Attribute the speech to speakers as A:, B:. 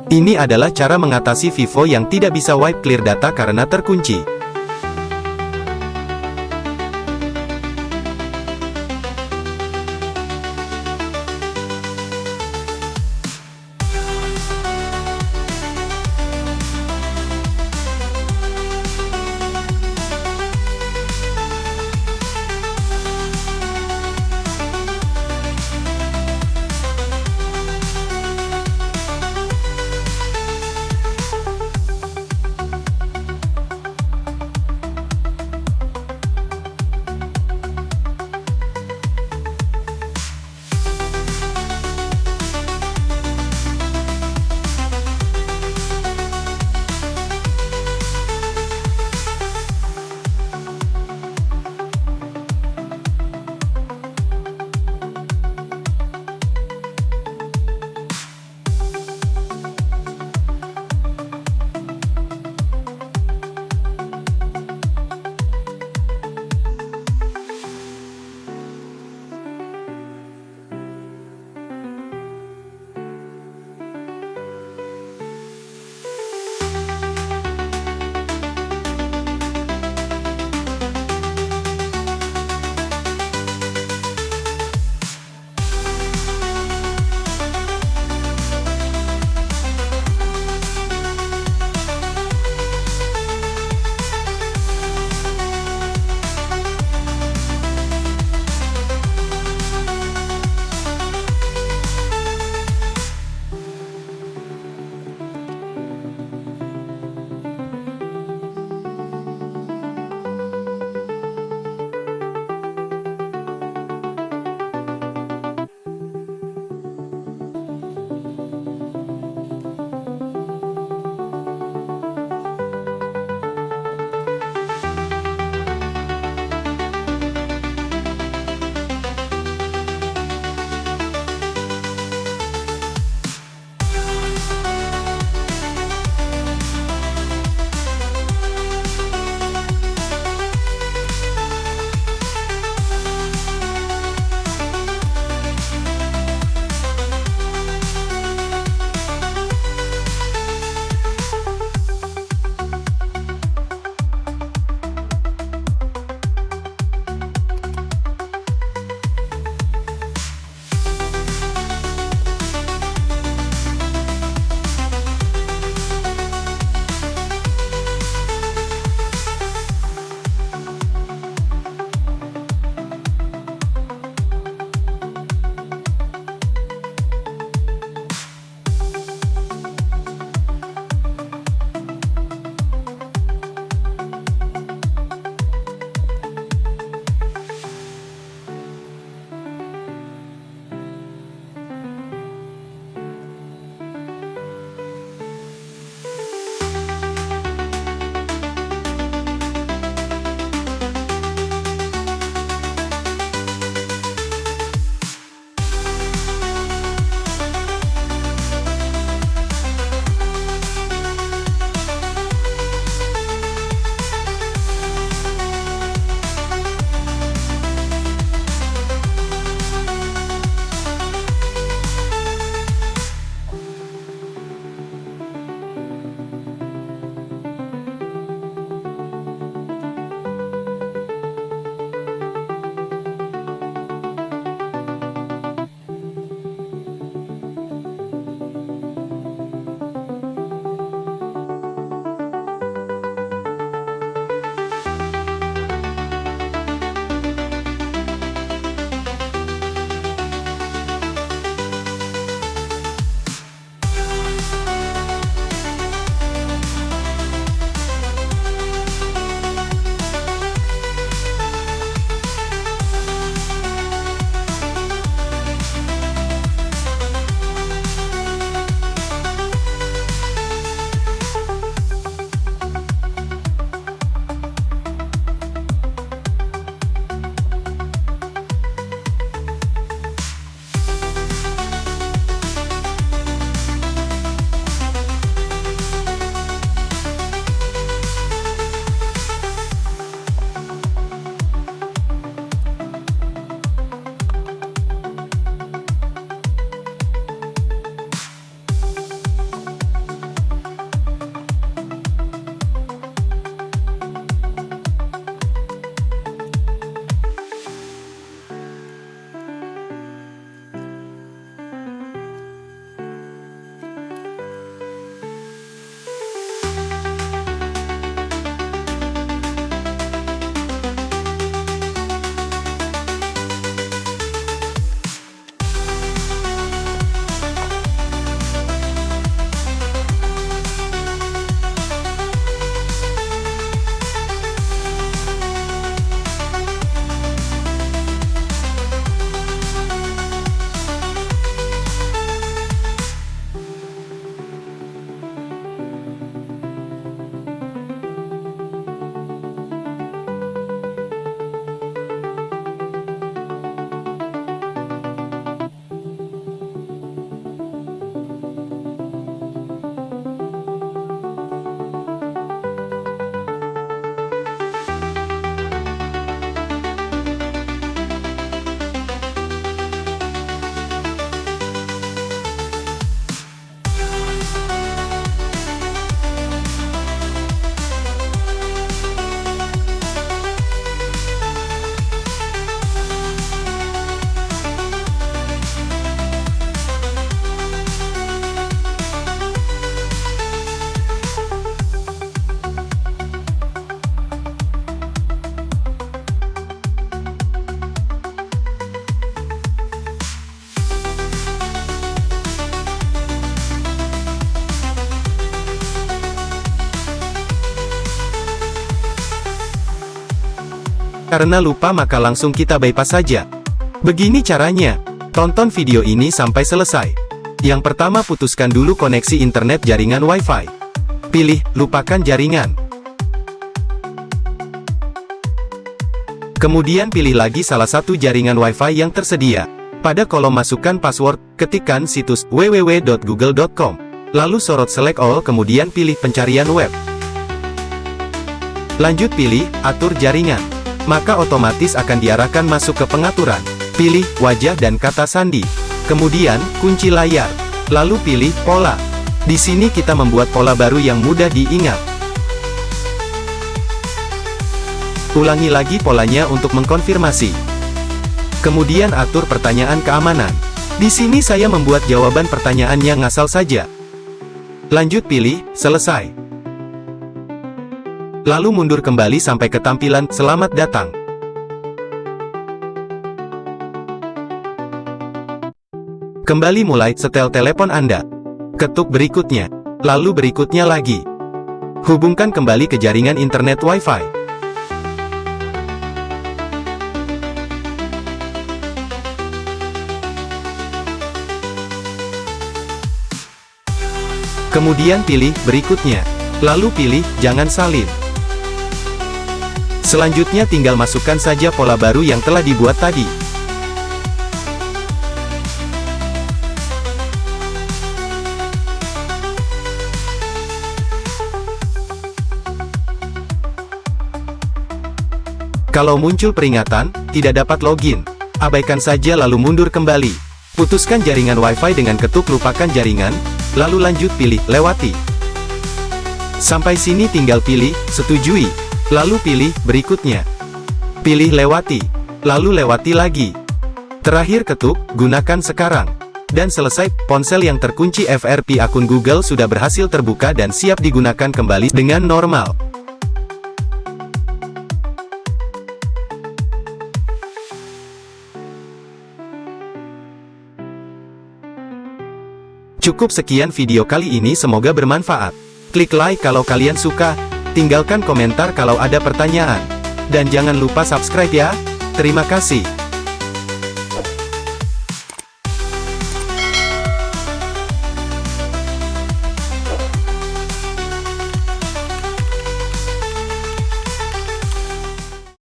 A: Ini adalah cara mengatasi Vivo yang tidak bisa wipe clear data karena terkunci. Karena lupa maka langsung kita bypass saja. Begini caranya. Tonton video ini sampai selesai. Yang pertama, putuskan dulu koneksi internet jaringan Wi-Fi. Pilih, lupakan jaringan. Kemudian pilih lagi salah satu jaringan Wi-Fi yang tersedia. Pada kolom masukkan password, ketikkan situs www.google.com. Lalu sorot select all, kemudian pilih pencarian web. Lanjut pilih, atur jaringan. Maka otomatis akan diarahkan masuk ke pengaturan. Pilih, wajah dan kata sandi. Kemudian, kunci layar. Lalu pilih, pola. Di sini kita membuat pola baru yang mudah diingat. Ulangi lagi polanya untuk mengkonfirmasi. Kemudian atur pertanyaan keamanan. Di sini saya membuat jawaban pertanyaannya ngasal saja. Lanjut pilih, selesai. Lalu mundur kembali sampai ke tampilan, selamat datang. Kembali mulai setel telepon Anda. Ketuk berikutnya. Lalu berikutnya lagi. Hubungkan kembali ke jaringan internet Wi-Fi. Kemudian pilih berikutnya. Lalu pilih jangan salin. Selanjutnya tinggal masukkan saja pola baru yang telah dibuat tadi. Kalau muncul peringatan, tidak dapat login, abaikan saja lalu mundur kembali. Putuskan jaringan Wi-Fi dengan ketuk lupakan jaringan, lalu lanjut pilih lewati. Sampai sini tinggal pilih setujui. Lalu pilih berikutnya. Pilih lewati. Lalu lewati lagi. Terakhir ketuk, gunakan sekarang. Dan selesai, ponsel yang terkunci FRP akun Google sudah berhasil terbuka dan siap digunakan kembali dengan normal. Cukup sekian video kali ini, semoga bermanfaat. Klik like kalau kalian suka. Tinggalkan komentar kalau ada pertanyaan. Dan jangan lupa subscribe ya. Terima kasih.